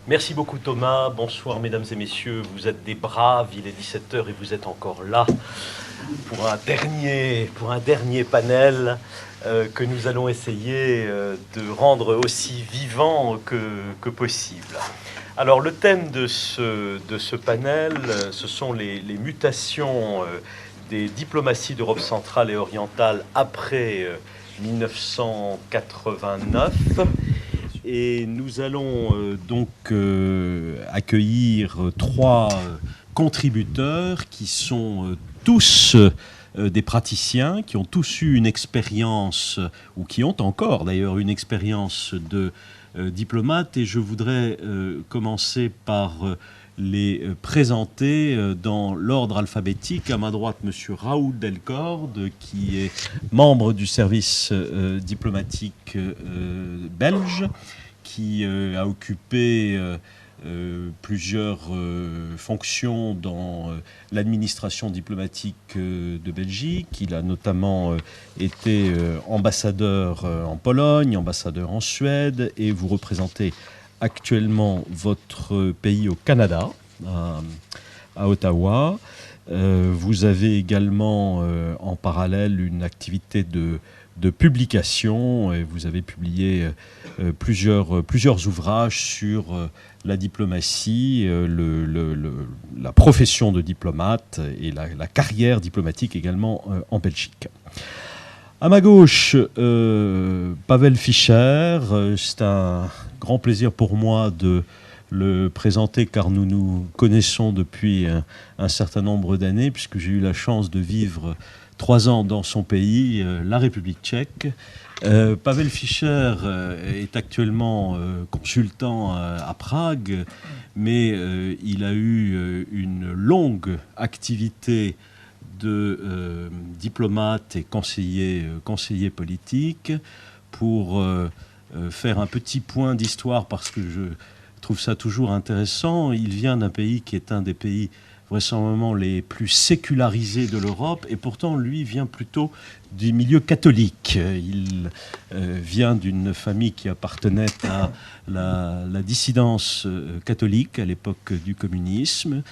Merci beaucoup Thomas, bonsoir mesdames et messieurs, vous êtes des braves, il est 17 heures et vous êtes encore là pour un dernier panel que nous allons essayer de rendre aussi vivant que possible. Alors le thème de ce panel, ce sont les mutations des diplomaties d'Europe centrale et orientale après 1989. Et nous allons donc accueillir trois contributeurs qui sont tous des praticiens, qui ont tous eu une expérience, ou qui ont encore d'ailleurs une expérience de diplomate. Et je voudrais commencer par les présenter dans l'ordre alphabétique. À ma droite, M. Raoul Delcorde, qui est membre du service diplomatique belge, qui a occupé plusieurs fonctions dans l'administration diplomatique de Belgique. Il a notamment été ambassadeur en Pologne, ambassadeur en Suède, et vous représentez actuellement votre pays au Canada, à Ottawa. Vous avez également en parallèle une activité de publication, et vous avez publié plusieurs ouvrages sur la diplomatie, la profession de diplomate et la carrière diplomatique également en Belgique. À ma gauche, Pavel Fischer. C'est un grand plaisir pour moi de le présenter car nous nous connaissons depuis un certain nombre d'années, puisque j'ai eu la chance de vivre 3 ans dans son pays, la République tchèque. Pavel Fischer est actuellement consultant à Prague, mais il a eu une longue activité de diplomate et conseiller politique. Pour faire un petit point d'histoire, parce que je trouve ça toujours intéressant, il vient d'un pays qui est un des pays vraisemblablement les plus sécularisés de l'Europe, et pourtant lui vient plutôt du milieu catholique. Il vient d'une famille qui appartenait à la dissidence catholique à l'époque du communisme.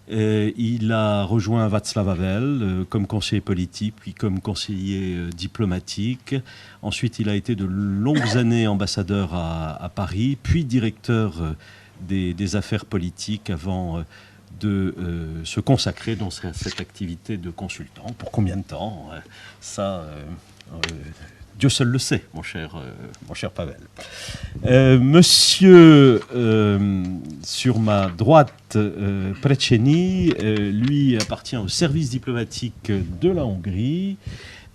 Il a rejoint Václav Havel comme conseiller politique, puis comme conseiller diplomatique. Ensuite, il a été de longues années ambassadeur à Paris, puis directeur des affaires politiques avant de se consacrer dans cette activité de consultant. Pour combien de temps ça, Dieu seul le sait, mon cher Pavel. Monsieur, sur ma droite, Preceni, lui appartient au service diplomatique de la Hongrie.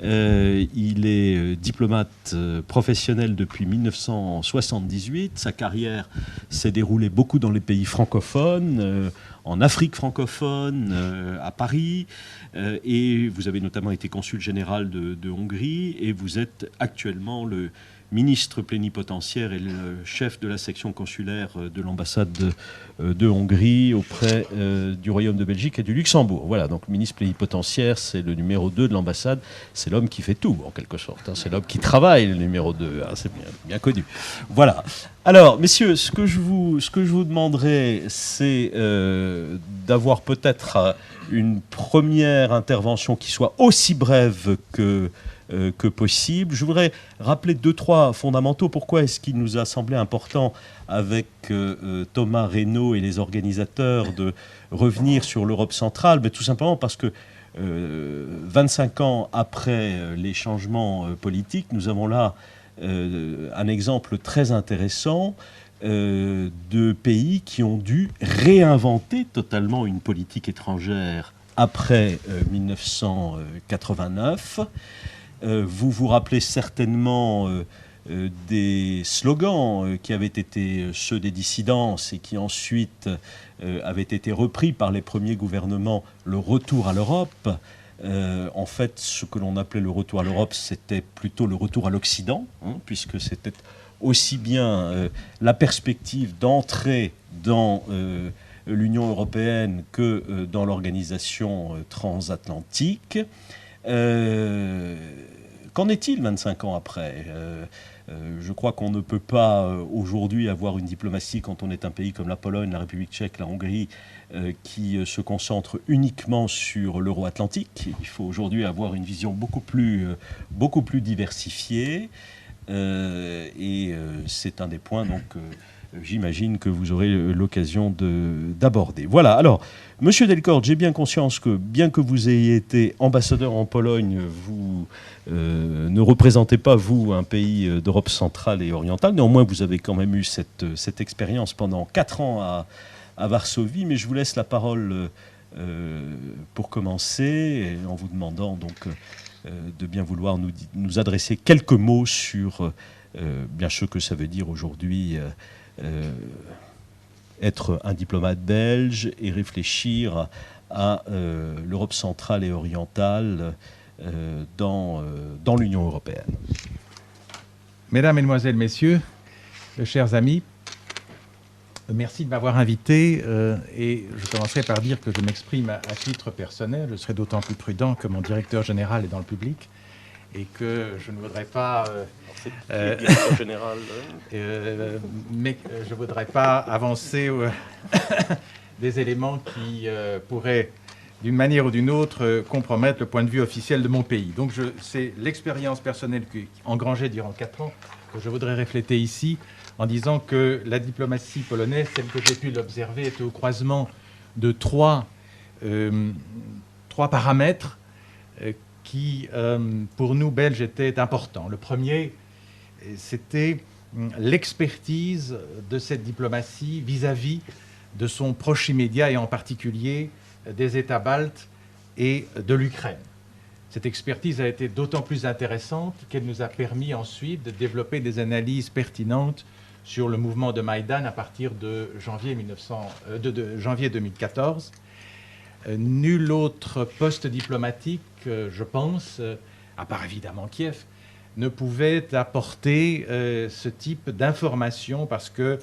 Il est diplomate professionnel depuis 1978. Sa carrière s'est déroulée beaucoup dans les pays francophones, en Afrique francophone, à Paris, et vous avez notamment été consul général de Hongrie, et vous êtes actuellement le ministre plénipotentiaire et le chef de la section consulaire de l'ambassade de Hongrie auprès du Royaume de Belgique et du Luxembourg. Voilà, donc le ministre plénipotentiaire, c'est le numéro 2 de l'ambassade, c'est l'homme qui fait tout, en quelque sorte. C'est l'homme qui travaille, le numéro 2, c'est bien connu. Voilà. Alors, messieurs, ce que je vous demanderai, c'est d'avoir peut-être une première intervention qui soit aussi brève que possible. Je voudrais rappeler 2-3 fondamentaux. Pourquoi est-ce qu'il nous a semblé important, avec Thomas Reynaud et les organisateurs, de revenir sur l'Europe centrale? Mais tout simplement parce que 25 ans après les changements politiques, nous avons là un exemple très intéressant de pays qui ont dû réinventer totalement une politique étrangère après 1989. Vous vous rappelez certainement des slogans qui avaient été ceux des dissidences et qui ensuite avaient été repris par les premiers gouvernements, le retour à l'Europe. En fait, ce que l'on appelait le retour à l'Europe, c'était plutôt le retour à l'Occident, puisque c'était aussi bien la perspective d'entrer dans l'Union européenne que dans l'organisation transatlantique. Qu'en est-il 25 ans après ? Je crois qu'on ne peut pas aujourd'hui avoir une diplomatie quand on est un pays comme la Pologne, la République tchèque, la Hongrie, qui se concentre uniquement sur l'euro-atlantique. Il faut aujourd'hui avoir une vision beaucoup plus diversifiée. C'est un des points donc j'imagine que vous aurez l'occasion d'aborder. Voilà, alors, Monsieur Delcorde, j'ai bien conscience que, bien que vous ayez été ambassadeur en Pologne, vous ne représentez pas, vous, un pays d'Europe centrale et orientale. Néanmoins, vous avez quand même eu cette expérience pendant 4 ans à Varsovie, mais je vous laisse la parole pour commencer, en vous demandant donc de bien vouloir nous adresser quelques mots sur bien ce que ça veut dire aujourd'hui être un diplomate belge et réfléchir à l'Europe centrale et orientale dans l'Union européenne. Mesdames, Mesdemoiselles, Messieurs, chers amis, merci de m'avoir invité et je commencerai par dire que je m'exprime à titre personnel. Je serai d'autant plus prudent que mon directeur général est dans le public et que je ne voudrais pas... directeur général. Mais je ne voudrais pas avancer des éléments qui pourraient, d'une manière ou d'une autre, compromettre le point de vue officiel de mon pays. Donc c'est l'expérience personnelle engrangée durant 4 ans que je voudrais refléter ici, en disant que la diplomatie polonaise, telle que j'ai pu l'observer, était au croisement de trois paramètres qui, pour nous, Belges, étaient importants. Le premier, c'était l'expertise de cette diplomatie vis-à-vis de son proche immédiat, et en particulier des États baltes et de l'Ukraine. Cette expertise a été d'autant plus intéressante qu'elle nous a permis ensuite de développer des analyses pertinentes sur le mouvement de Maïdan à partir de janvier 2014. Nul autre poste diplomatique, je pense, à part évidemment Kiev, ne pouvait apporter ce type d'informations parce que,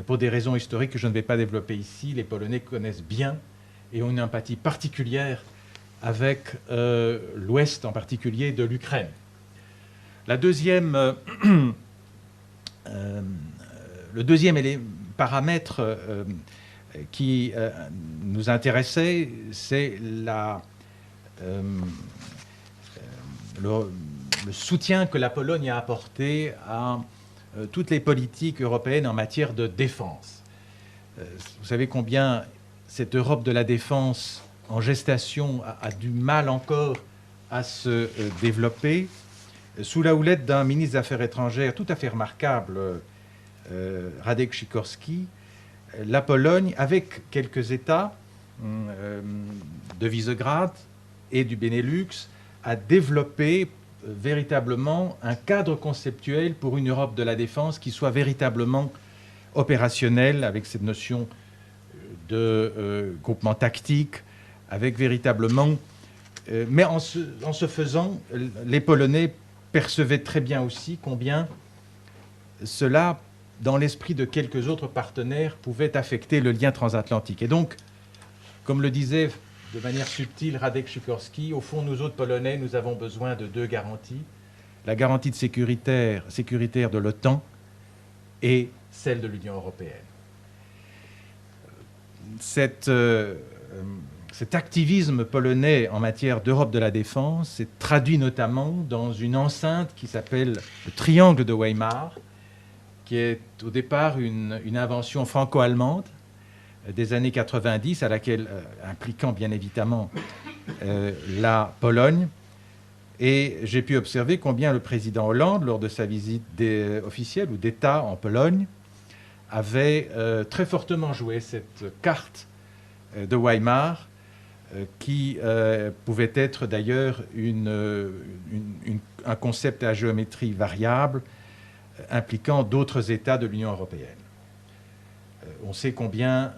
pour des raisons historiques que je ne vais pas développer ici, les Polonais connaissent bien et ont une empathie particulière avec l'Ouest, en particulier de l'Ukraine. Le deuxième paramètre qui nous intéressait, c'est le soutien que la Pologne a apporté à toutes les politiques européennes en matière de défense. Vous savez combien cette Europe de la défense en gestation a du mal encore à se développer. Sous la houlette d'un ministre des Affaires étrangères tout à fait remarquable, Radek Sikorski, la Pologne, avec quelques États de Visegrad et du Benelux, a développé véritablement un cadre conceptuel pour une Europe de la défense qui soit véritablement opérationnelle, avec cette notion de groupement tactique, avec véritablement... mais en ce faisant, les Polonais percevaient très bien aussi combien cela, dans l'esprit de quelques autres partenaires, pouvait affecter le lien transatlantique. Et donc, comme le disait de manière subtile Radek Sikorski, au fond, nous autres Polonais, nous avons besoin de 2 garanties. La garantie de sécuritaire de l'OTAN et celle de l'Union européenne. Cet activisme polonais en matière d'Europe de la défense s'est traduit notamment dans une enceinte qui s'appelle le Triangle de Weimar, qui est au départ une invention franco-allemande des années 90, à laquelle impliquant bien évidemment la Pologne. Et j'ai pu observer combien le président Hollande, lors de sa visite officielle ou d'État en Pologne, avait très fortement joué cette carte de Weimar, qui pouvait être d'ailleurs un concept à géométrie variable impliquant d'autres États de l'Union européenne. On sait combien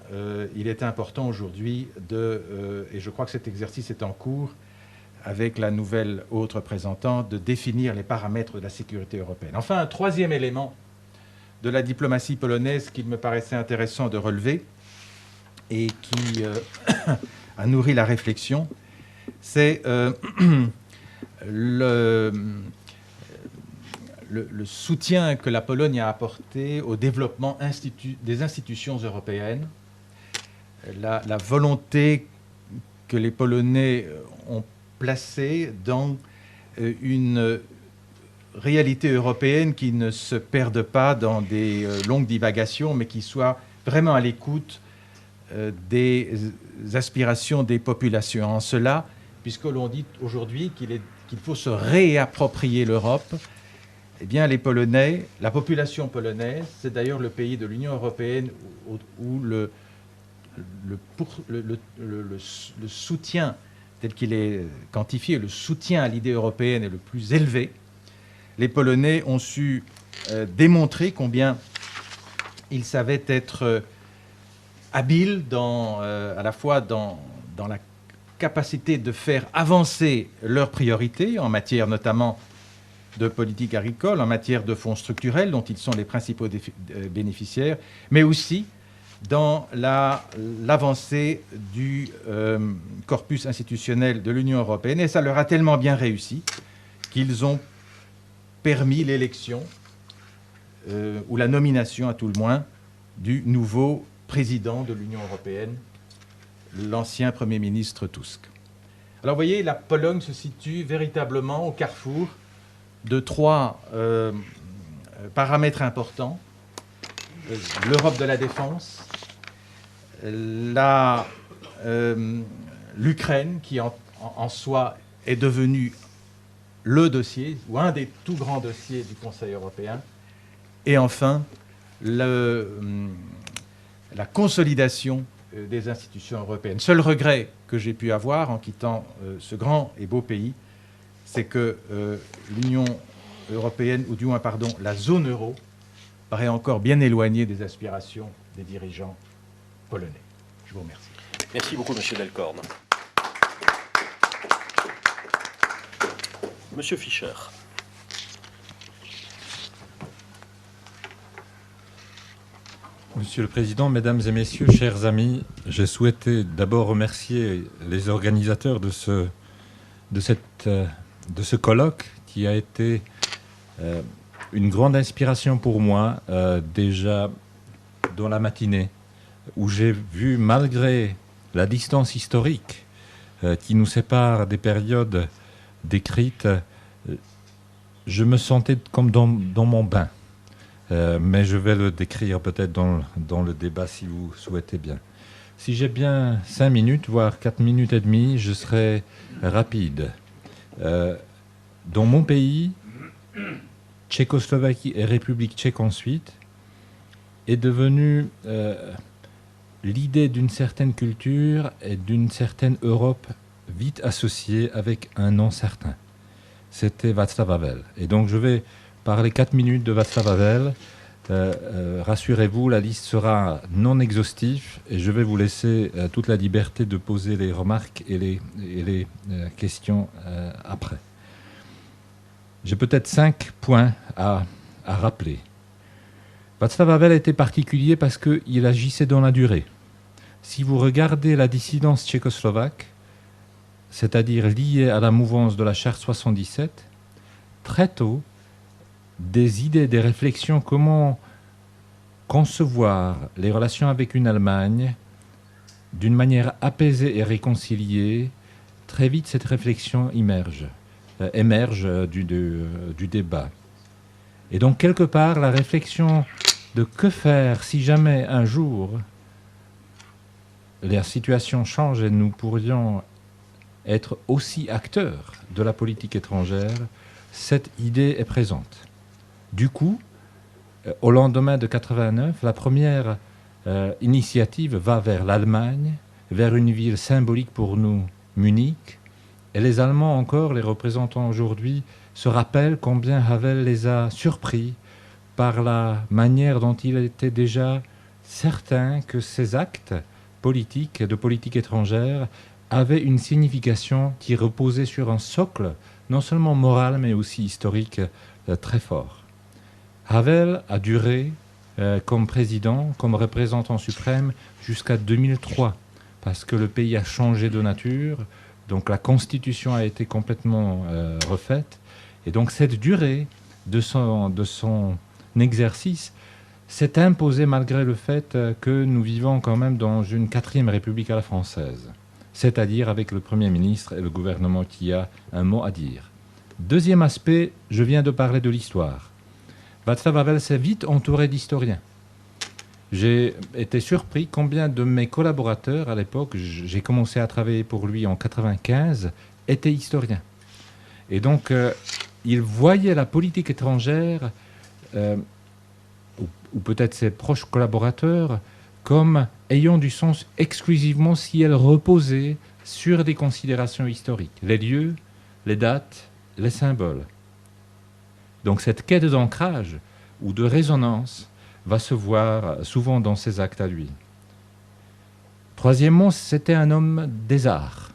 il est important aujourd'hui et je crois que cet exercice est en cours avec la nouvelle haute représentante, de définir les paramètres de la sécurité européenne. Enfin, un troisième élément de la diplomatie polonaise qu'il me paraissait intéressant de relever et qui a nourri la réflexion, c'est le soutien que la Pologne a apporté au développement des institutions européennes, la volonté que les Polonais ont placée dans une réalité européenne qui ne se perde pas dans des longues divagations, mais qui soit vraiment à l'écoute des aspirations des populations. En cela, puisque l'on dit aujourd'hui qu'il faut se réapproprier l'Europe, eh bien, les Polonais, la population polonaise, c'est d'ailleurs le pays de l'Union européenne où le soutien, tel qu'il est quantifié, le soutien à l'idée européenne est le plus élevé. Les Polonais ont su démontrer combien ils savaient être habiles à la fois dans la capacité de faire avancer leurs priorités en matière notamment de politique agricole, en matière de fonds structurels dont ils sont les principaux bénéficiaires, mais aussi dans l'avancée du corpus institutionnel de l'Union européenne. Et ça leur a tellement bien réussi qu'ils ont permis l'élection, ou la nomination à tout le moins, du nouveau président de l'Union européenne, l'ancien Premier ministre Tusk. Alors vous voyez, la Pologne se situe véritablement au carrefour de trois paramètres importants. L'Europe de la défense, l'Ukraine, qui en soi est devenue le dossier, ou un des tout grands dossiers du Conseil européen, et enfin la consolidation des institutions européennes. Seul regret que j'ai pu avoir en quittant ce grand et beau pays, c'est que l'Union européenne, ou du moins, pardon, la zone euro, paraît encore bien éloignée des aspirations des dirigeants polonais. Je vous remercie. Merci beaucoup, M. Delcorne. Monsieur Fischer. Monsieur le Président, Mesdames et Messieurs, chers amis, j'ai souhaité d'abord remercier les organisateurs de ce colloque qui a été une grande inspiration pour moi, déjà dans la matinée, où j'ai vu, malgré la distance historique qui nous sépare des périodes décrites, je me sentais comme dans mon bain. Mais je vais le décrire peut-être dans le débat si vous souhaitez bien. Si j'ai bien 5 minutes, voire 4 minutes et demie, je serai rapide. Dans mon pays, Tchécoslovaquie et République tchèque ensuite, est devenue l'idée d'une certaine culture et d'une certaine Europe vite associée avec un nom certain. C'était Václav Havel. Et donc je vais parler 4 minutes de Václav Havel. Rassurez-vous, la liste sera non exhaustive et je vais vous laisser toute la liberté de poser les remarques et les questions après. J'ai peut-être 5 points à rappeler. Václav Havel était particulier parce qu'il agissait dans la durée. Si vous regardez la dissidence tchécoslovaque, c'est-à-dire liée à la mouvance de la Charte 77, très tôt, des idées, des réflexions, comment concevoir les relations avec une Allemagne d'une manière apaisée et réconciliée, très vite cette réflexion émerge du débat. Et donc quelque part, la réflexion de que faire si jamais un jour la situation change et nous pourrions être aussi acteurs de la politique étrangère, cette idée est présente. Du coup, au lendemain de 89, la première initiative va vers l'Allemagne, vers une ville symbolique pour nous, Munich. Et les Allemands encore, les représentants aujourd'hui, se rappellent combien Havel les a surpris par la manière dont il était déjà certain que ces actes politiques, de politique étrangère, avaient une signification qui reposait sur un socle, non seulement moral, mais aussi historique, très fort. Havel a duré comme président, comme représentant suprême, jusqu'à 2003, parce que le pays a changé de nature, donc la constitution a été complètement refaite, et donc cette durée de son exercice s'est imposé malgré le fait que nous vivons quand même dans une 4e République à la française, c'est-à-dire avec le Premier ministre et le gouvernement qui a un mot à dire. Deuxième aspect, je viens de parler de l'histoire. Václav Havel s'est vite entouré d'historiens. J'ai été surpris combien de mes collaborateurs, à l'époque, j'ai commencé à travailler pour lui en 1995, étaient historiens. Et donc, il voyait la politique étrangère, ou peut-être ses proches collaborateurs, comme ayant du sens exclusivement si elle reposait sur des considérations historiques, les lieux, les dates, les symboles. Donc cette quête d'ancrage ou de résonance va se voir souvent dans ses actes à lui. Troisièmement, c'était un homme des arts.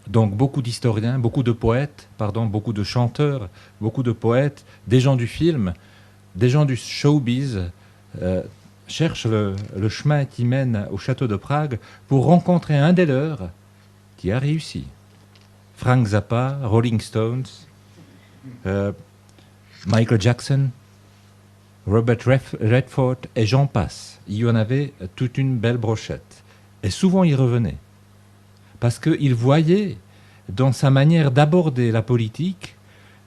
Donc beaucoup d'historiens, beaucoup de poètes, beaucoup de chanteurs, beaucoup de poètes, des gens du film, des gens du showbiz cherchent le chemin qui mène au château de Prague pour rencontrer un des leurs qui a réussi. Frank Zappa, Rolling Stones, Michael Jackson, Robert Redford et j'en passe. Il y en avait toute une belle brochette. Et souvent il revenait. Parce qu'il voyait dans sa manière d'aborder la politique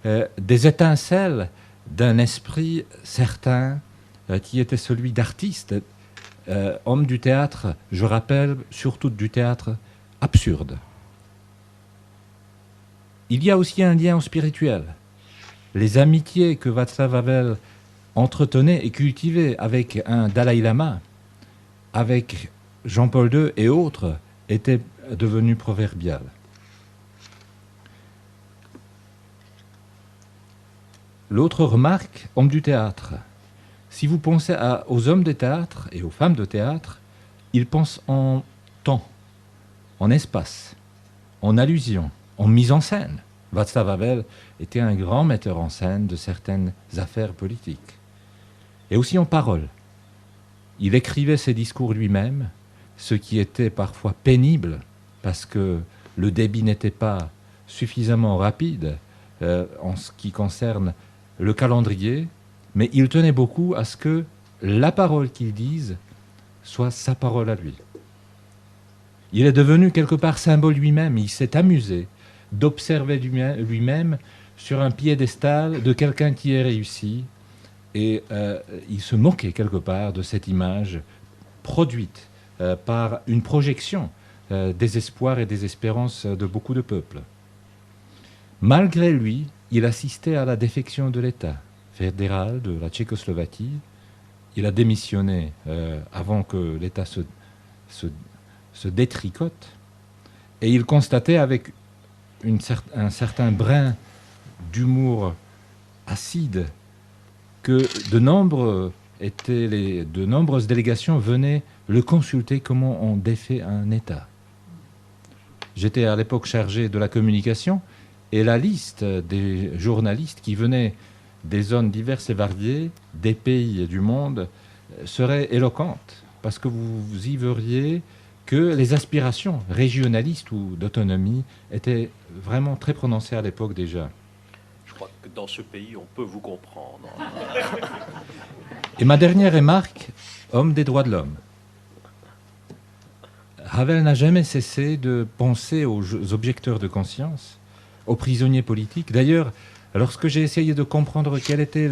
des étincelles d'un esprit certain qui était celui d'artiste, homme du théâtre, je rappelle, surtout du théâtre absurde. Il y a aussi un lien spirituel. Les amitiés que Václav Havel entretenait et cultivait avec un Dalai Lama, avec Jean-Paul II et autres, étaient devenues proverbiales. L'autre remarque, homme du théâtre. Si vous pensez aux hommes de théâtre et aux femmes de théâtre, ils pensent en temps, en espace, en allusion, en mise en scène. Václav Havel était un grand metteur en scène de certaines affaires politiques. Et aussi en parole. Il écrivait ses discours lui-même, ce qui était parfois pénible parce que le débit n'était pas suffisamment rapide en ce qui concerne le calendrier, mais il tenait beaucoup à ce que la parole qu'il dise soit sa parole à lui. Il est devenu quelque part symbole lui-même, il s'est amusé d'observer lui-même sur un piédestal de quelqu'un qui est réussi, et il se moquait quelque part de cette image produite par une projection des espoirs et des espérances de beaucoup de peuples. Malgré lui, il assistait à la défection de l'État fédéral de la Tchécoslovaquie. Il a démissionné avant que l'État se détricote, et il constatait avec un certain brin d'humour acide que de nombreuses délégations venaient le consulter comment on défait un État. J'étais à l'époque chargé de la communication, et la liste des journalistes qui venaient des zones diverses et variées, des pays du monde, serait éloquente, parce que vous y verriez que les aspirations régionalistes ou d'autonomie étaient vraiment très prononcées à l'époque déjà. Je crois que dans ce pays, on peut vous comprendre. Et ma dernière remarque, homme des droits de l'homme. Havel n'a jamais cessé de penser aux objecteurs de conscience, aux prisonniers politiques. D'ailleurs, lorsque j'ai essayé de comprendre quel était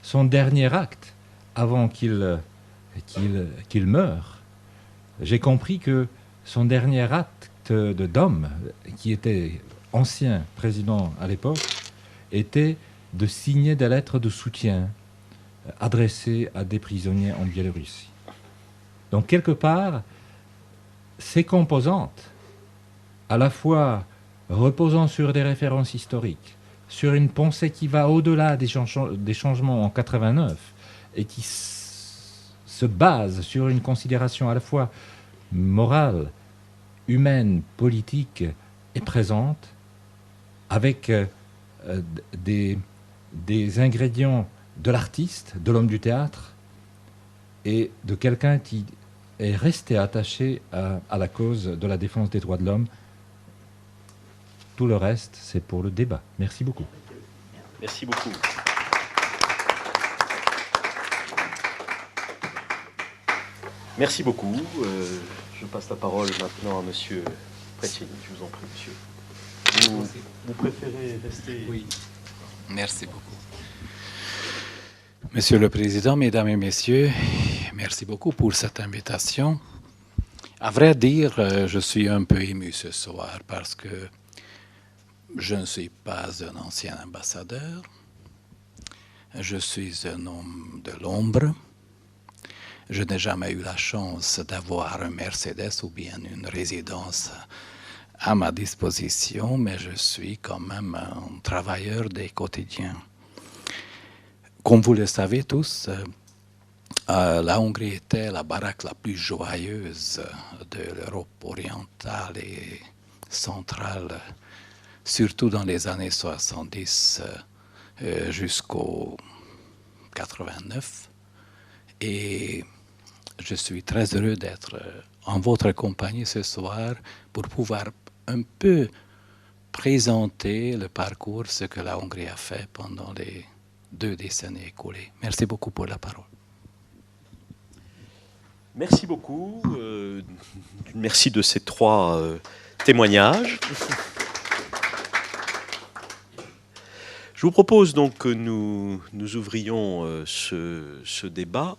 son dernier acte avant qu'il meure, j'ai compris que son dernier acte d'homme, qui était ancien président à l'époque, était de signer des lettres de soutien adressées à des prisonniers en Biélorussie. Donc, quelque part, ces composantes, à la fois reposant sur des références historiques, sur une pensée qui va au-delà des changements en 89 et qui se base sur une considération à la fois morale, humaine, politique et présente, avec des ingrédients de l'artiste, de l'homme du théâtre et de quelqu'un qui est resté attaché à la cause de la défense des droits de l'homme. Tout le reste, c'est pour le débat. Merci beaucoup. Merci beaucoup. Merci beaucoup. Je passe la parole maintenant à Monsieur Preccini. Je vous en prie, monsieur. Vous préférez rester... Oui. Merci beaucoup. Monsieur le Président, Mesdames et Messieurs, merci beaucoup pour cette invitation. À vrai dire, je suis un peu ému ce soir parce que je ne suis pas un ancien ambassadeur. Je suis un homme de l'ombre. Je n'ai jamais eu la chance d'avoir un Mercedes ou bien une résidence à ma disposition, mais je suis quand même un travailleur des quotidiens. Comme vous le savez tous, la Hongrie était la baraque la plus joyeuse de l'Europe orientale et centrale, surtout dans les années 70 jusqu'au 89. Et je suis très heureux d'être en votre compagnie ce soir pour pouvoir un peu présenter le parcours, ce que la Hongrie a fait pendant les 2 décennies écoulées. Merci beaucoup pour la parole. Merci beaucoup. Merci de ces 3 témoignages. Je vous propose donc que nous ouvrions ce débat.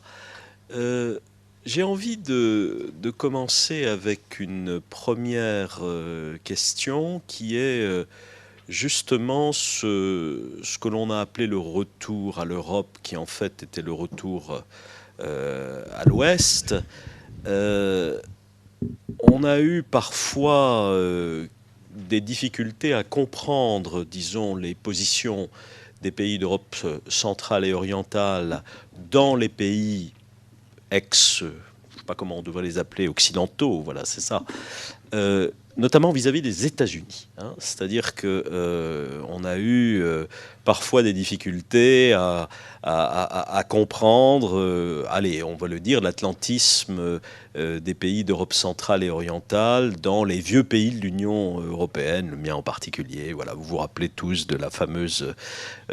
J'ai envie de commencer avec une première question qui est justement ce que l'on a appelé le retour à l'Europe, qui en fait était le retour à l'Ouest. On a eu parfois des difficultés à comprendre, disons, les positions des pays d'Europe centrale et orientale dans les pays je ne sais pas comment on devrait les appeler, occidentaux, voilà, c'est ça, notamment vis-à-vis des États-Unis. Hein. C'est-à-dire qu'on a eu parfois des difficultés à comprendre, allez, on va le dire, l'atlantisme des pays d'Europe centrale et orientale dans les vieux pays de l'Union européenne, le mien en particulier. Voilà, vous vous rappelez tous de la fameuse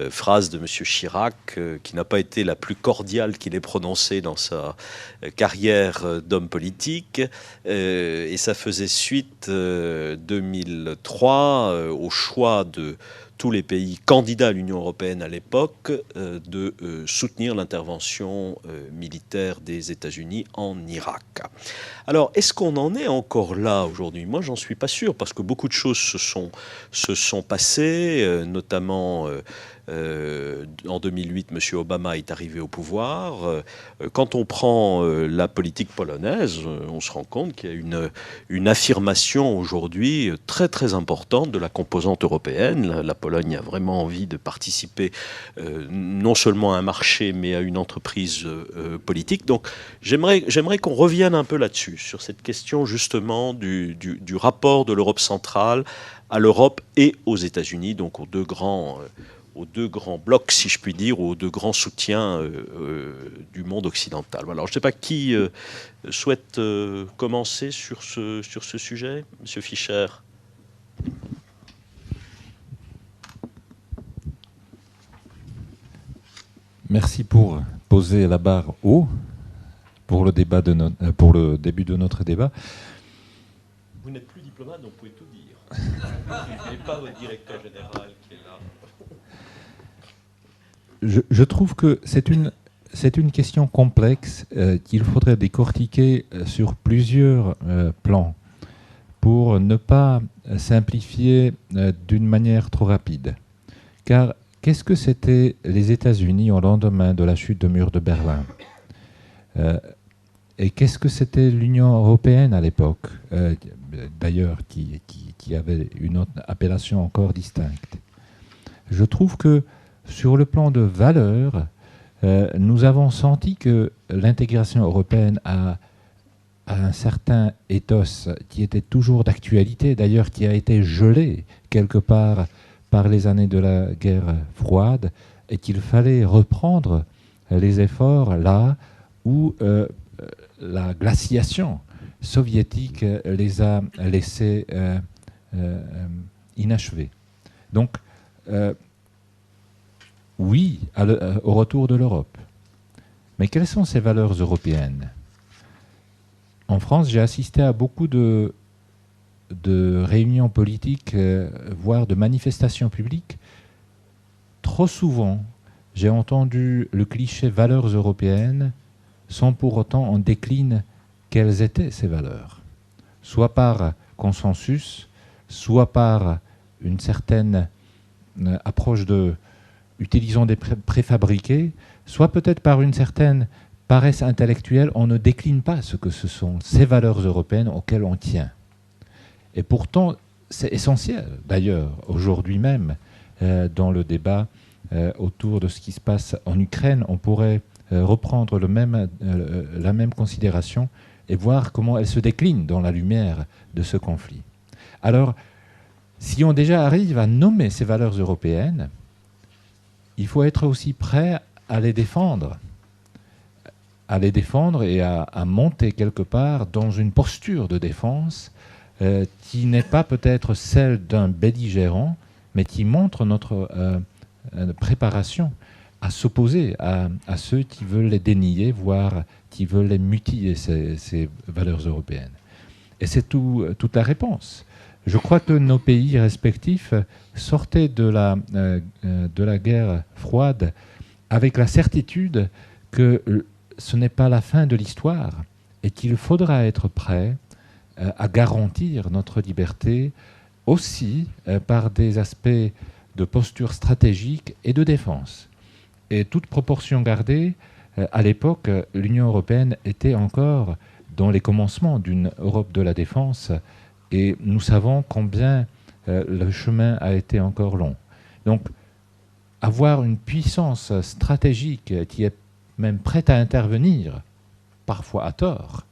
phrase de M. Chirac, qui n'a pas été la plus cordiale qu'il ait prononcée dans sa carrière d'homme politique, et ça faisait suite 2003 au choix de tous les pays candidats à l'Union européenne à l'époque de soutenir l'intervention militaire des États-Unis en Irak. Alors, est-ce qu'on en est encore là aujourd'hui? Moi, j'en suis pas sûr, parce que beaucoup de choses se sont passées, notamment en 2008, M. Obama est arrivé au pouvoir. Quand on prend la politique polonaise, on se rend compte qu'il y a une affirmation aujourd'hui très très importante de la composante européenne. La Pologne a vraiment envie de participer non seulement à un marché, mais à une entreprise politique. Donc j'aimerais qu'on revienne un peu là-dessus, sur cette question justement du rapport de l'Europe centrale à l'Europe et aux États-Unis, donc aux deux grands blocs, si je puis dire, aux 2 grands soutiens du monde occidental. Alors, je ne sais pas qui souhaite commencer sur ce sujet. Monsieur Fischer. Merci pour poser la barre haut pour le début de notre débat. Vous n'êtes plus diplomate, donc vous pouvez tout dire. Et pas votre directeur général qui est là. Je trouve que c'est une question complexe qu'il faudrait décortiquer sur plusieurs plans pour ne pas simplifier d'une manière trop rapide. Car qu'est-ce que c'était les États-Unis au lendemain de la chute du mur de Berlin? Et qu'est-ce que c'était l'Union européenne à l'époque, d'ailleurs, qui avait une autre appellation encore distincte? Je trouve que sur le plan de valeur, nous avons senti que l'intégration européenne a un certain ethos qui était toujours d'actualité, d'ailleurs qui a été gelé quelque part par les années de la guerre froide, et qu'il fallait reprendre les efforts là où la glaciation soviétique les a laissés inachevés. Donc, oui au retour de l'Europe. Mais quelles sont ces valeurs européennes? En France, j'ai assisté à beaucoup de réunions politiques, voire de manifestations publiques. Trop souvent, j'ai entendu le cliché valeurs européennes sans pour autant en décline quelles étaient ces valeurs. Soit par consensus, soit par une certaine approche utilisant des préfabriqués, soit peut-être par une certaine paresse intellectuelle, on ne décline pas ce que ce sont ces valeurs européennes auxquelles on tient. Et pourtant, c'est essentiel, d'ailleurs, aujourd'hui même, dans le débat autour de ce qui se passe en Ukraine, on pourrait reprendre la même considération et voir comment elle se décline dans la lumière de ce conflit. Alors, si on déjà arrive à nommer ces valeurs européennes, il faut être aussi prêt à les défendre et à monter quelque part dans une posture de défense qui n'est pas peut-être celle d'un belligérant, mais qui montre notre préparation à s'opposer à ceux qui veulent les dénier, voire qui veulent les mutiler, ces valeurs européennes. Et c'est toute la réponse. Je crois que nos pays respectifs sortaient de la guerre froide avec la certitude que ce n'est pas la fin de l'histoire et qu'il faudra être prêt à garantir notre liberté aussi par des aspects de posture stratégique et de défense. Et toute proportion gardée, à l'époque, l'Union européenne était encore dans les commencements d'une Europe de la défense et nous savons combien le chemin a été encore long. Donc, avoir une puissance stratégique qui est même prête à intervenir, parfois à tort,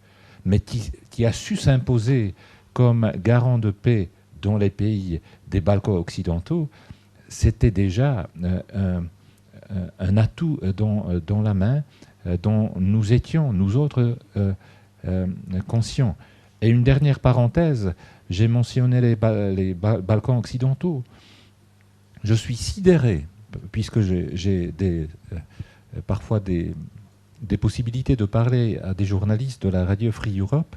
mais qui a su s'imposer comme garant de paix dans les pays des Balkans occidentaux, c'était déjà un atout dans la main dont nous étions, nous autres, conscients. Et une dernière parenthèse, j'ai mentionné les Balkans occidentaux. Je suis sidéré, puisque j'ai parfois des possibilités de parler à des journalistes de la radio Free Europe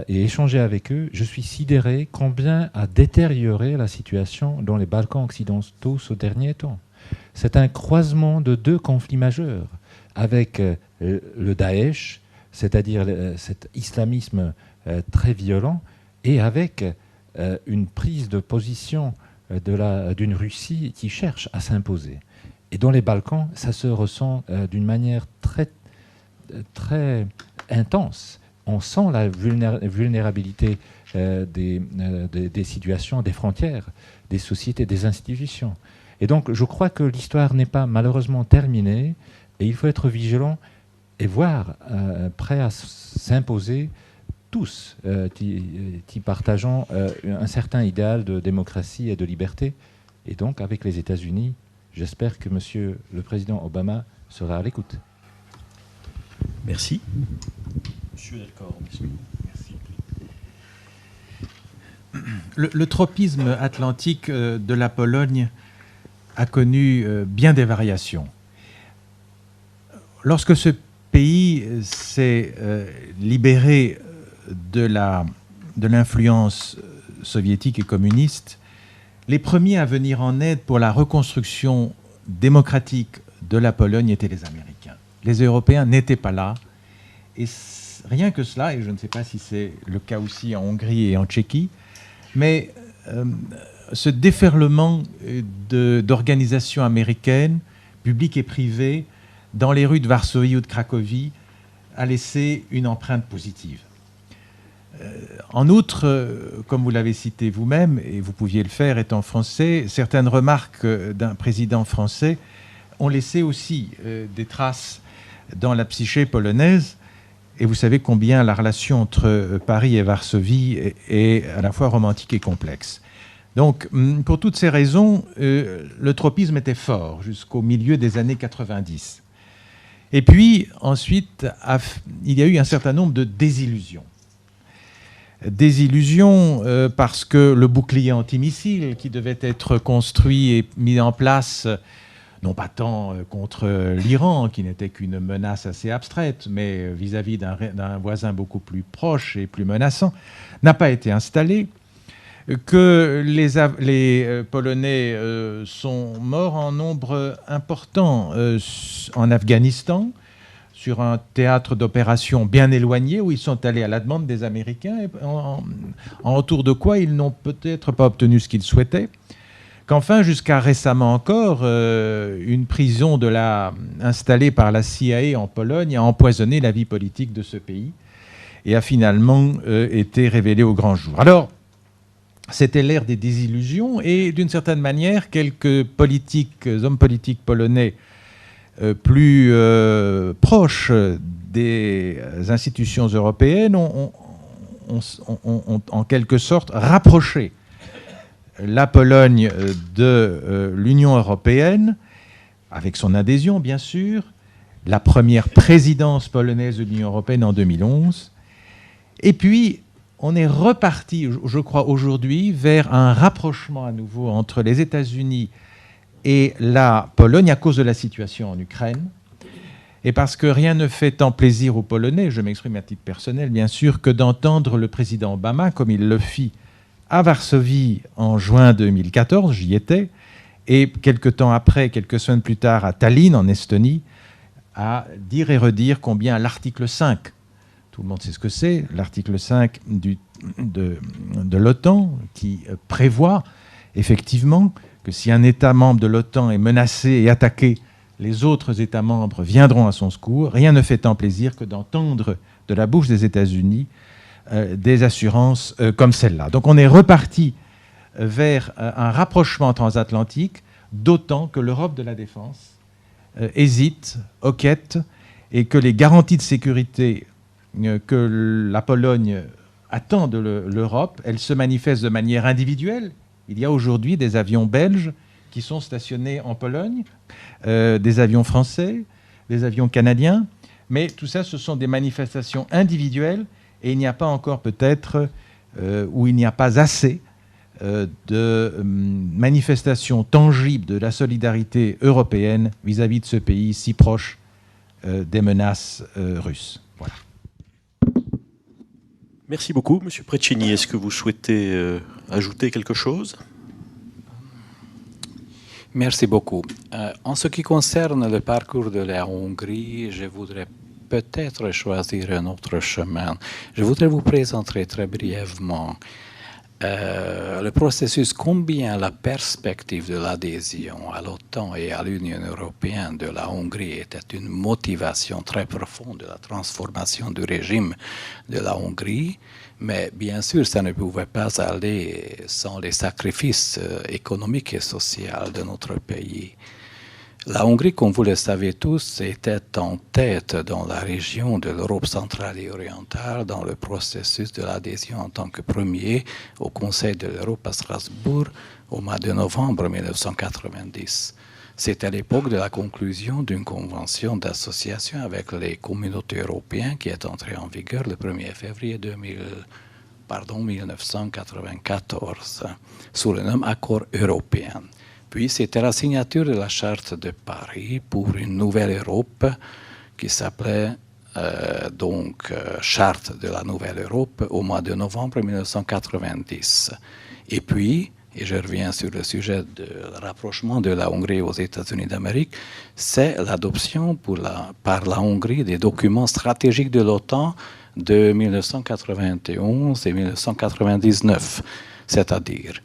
et échanger avec eux, je suis sidéré combien a détérioré la situation dans les Balkans occidentaux ces derniers temps. C'est un croisement de deux conflits majeurs, avec le Daesh, c'est-à-dire cet islamisme très violent, et avec une prise de position d'une Russie qui cherche à s'imposer. Et dans les Balkans, ça se ressent d'une manière très, très intense. On sent la vulnérabilité des situations, des frontières, des sociétés, des institutions. Et donc, je crois que l'histoire n'est pas malheureusement terminée, et il faut être vigilant et voir, prêt à s'imposer tous, qui partageons un certain idéal de démocratie et de liberté. Et donc, avec les États-Unis, j'espère que M. le Président Obama sera à l'écoute. Merci. Monsieur Delcor, merci. Le tropisme atlantique de la Pologne a connu bien des variations. Lorsque ce pays s'est libéré de l'influence soviétique et communiste, les premiers à venir en aide pour la reconstruction démocratique de la Pologne étaient les Américains. Les Européens n'étaient pas là. Et rien que cela, et je ne sais pas si c'est le cas aussi en Hongrie et en Tchéquie, mais ce déferlement d'organisations américaines, publiques et privées, dans les rues de Varsovie ou de Cracovie, a laissé une empreinte positive. En outre, comme vous l'avez cité vous-même, et vous pouviez le faire étant français, certaines remarques d'un président français ont laissé aussi des traces dans la psyché polonaise. Et vous savez combien la relation entre Paris et Varsovie est à la fois romantique et complexe. Donc, pour toutes ces raisons, le tropisme était fort jusqu'au milieu des années 90. Et puis, ensuite, il y a eu un certain nombre de désillusions. Désillusions parce que le bouclier antimissile qui devait être construit et mis en place non pas tant contre l'Iran, qui n'était qu'une menace assez abstraite, mais vis-à-vis d'un voisin beaucoup plus proche et plus menaçant, n'a pas été installée, que les Polonais sont morts en nombre important en Afghanistan, sur un théâtre d'opération bien éloigné, où ils sont allés à la demande des Américains, et en retour de quoi ils n'ont peut-être pas obtenu ce qu'ils souhaitaient. Qu'enfin, jusqu'à récemment encore, une prison installée par la CIA en Pologne a empoisonné la vie politique de ce pays et a finalement été révélée au grand jour. Alors, c'était l'ère des désillusions, et d'une certaine manière, quelques hommes politiques polonais plus proches des institutions européennes ont en quelque sorte rapproché la Pologne de l'Union européenne, avec son adhésion bien sûr, la première présidence polonaise de l'Union européenne en 2011, et puis on est reparti, je crois aujourd'hui, vers un rapprochement à nouveau entre les États-Unis et la Pologne à cause de la situation en Ukraine, et parce que rien ne fait tant plaisir aux Polonais, je m'exprime à titre personnel bien sûr, que d'entendre le président Obama, comme il le fit à Varsovie en juin 2014, j'y étais, et quelques temps après, quelques semaines plus tard, à Tallinn, en Estonie, à dire et redire combien l'article 5, tout le monde sait ce que c'est, l'article 5 de l'OTAN, qui prévoit effectivement que si un État membre de l'OTAN est menacé et attaqué, les autres États membres viendront à son secours. Rien ne fait tant plaisir que d'entendre de la bouche des États-Unis des assurances comme celle-là. Donc on est reparti vers un rapprochement transatlantique, d'autant que l'Europe de la défense hésite, hoquette, et que les garanties de sécurité que la Pologne attend de l'Europe, elles se manifestent de manière individuelle. Il y a aujourd'hui des avions belges qui sont stationnés en Pologne, des avions français, des avions canadiens, mais tout ça, ce sont des manifestations individuelles, et il n'y a pas encore peut-être, ou il n'y a pas assez de manifestations tangibles de la solidarité européenne vis-à-vis de ce pays si proche des menaces russes. Voilà. Merci beaucoup, Monsieur Preccini. Est-ce que vous souhaitez ajouter quelque chose ? Merci beaucoup. En ce qui concerne le parcours de la Hongrie, je voudrais peut-être choisir un autre chemin. Je voudrais vous présenter très brièvement le processus, combien la perspective de l'adhésion à l'OTAN et à l'Union européenne de la Hongrie était une motivation très profonde de la transformation du régime de la Hongrie. Mais bien sûr, ça ne pouvait pas aller sans les sacrifices économiques et sociaux de notre pays. La Hongrie, comme vous le savez tous, était en tête dans la région de l'Europe centrale et orientale dans le processus de l'adhésion en tant que premier au Conseil de l'Europe à Strasbourg au mois de novembre 1990. C'est à l'époque de la conclusion d'une convention d'association avec les communautés européennes qui est entrée en vigueur le 1er février 1994 sous le nom Accord européen. Puis c'était la signature de la Charte de Paris pour une nouvelle Europe qui s'appelait Charte de la Nouvelle Europe au mois de novembre 1990. Et puis, et je reviens sur le sujet du rapprochement de la Hongrie aux États-Unis d'Amérique, c'est l'adoption par la Hongrie des documents stratégiques de l'OTAN de 1991 et 1999, c'est-à-dire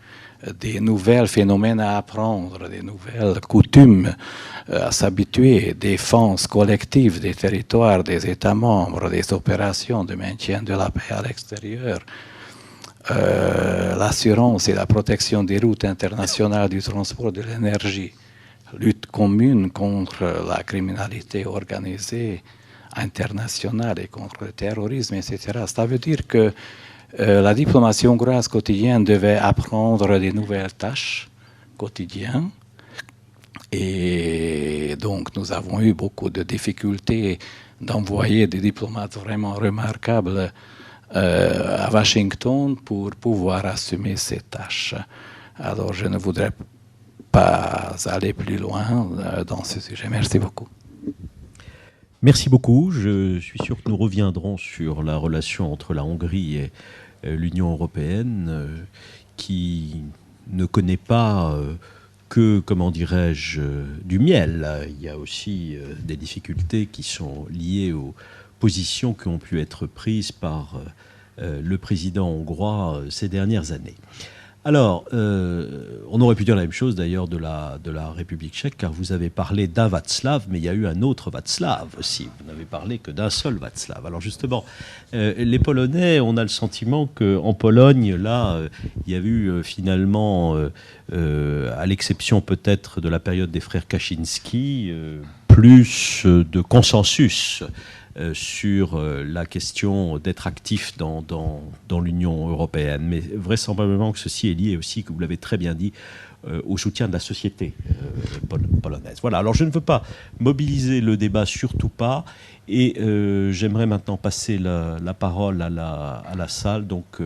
des nouveaux phénomènes à apprendre, des nouvelles coutumes à s'habituer, défense collective des territoires des États membres, des opérations de maintien de la paix à l'extérieur, l'assurance et la protection des routes internationales du transport de l'énergie, lutte commune contre la criminalité organisée internationale et contre le terrorisme, etc. Ça veut dire que la diplomatie hongroise quotidienne devait apprendre des nouvelles tâches quotidiennes. Et donc, nous avons eu beaucoup de difficultés d'envoyer des diplomates vraiment remarquables à Washington pour pouvoir assumer ces tâches. Alors, je ne voudrais pas aller plus loin dans ce sujet. Merci beaucoup. Merci beaucoup. Je suis sûr que nous reviendrons sur la relation entre la Hongrie et l'Union européenne, qui ne connaît pas que, comment dirais-je, du miel. Il y a aussi des difficultés qui sont liées aux positions qui ont pu être prises par le président hongrois ces dernières années. Alors, on aurait pu dire la même chose d'ailleurs de la République tchèque, car vous avez parlé d'un Václav, mais il y a eu un autre Václav aussi. Vous n'avez parlé que d'un seul Václav. Alors justement, les Polonais, on a le sentiment qu'en Pologne, là, il y a eu finalement, à l'exception peut-être de la période des frères Kaczynski, plus de consensus sur la question d'être actif dans l'Union européenne. Mais vraisemblablement que ceci est lié aussi, que vous l'avez très bien dit, au soutien de la société polonaise. Voilà, alors je ne veux pas mobiliser le débat, surtout pas, et j'aimerais maintenant passer la parole à la salle. Donc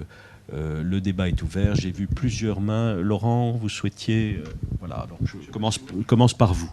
le débat est ouvert, j'ai vu plusieurs mains. Laurent, vous souhaitiez... voilà, donc je commence par vous.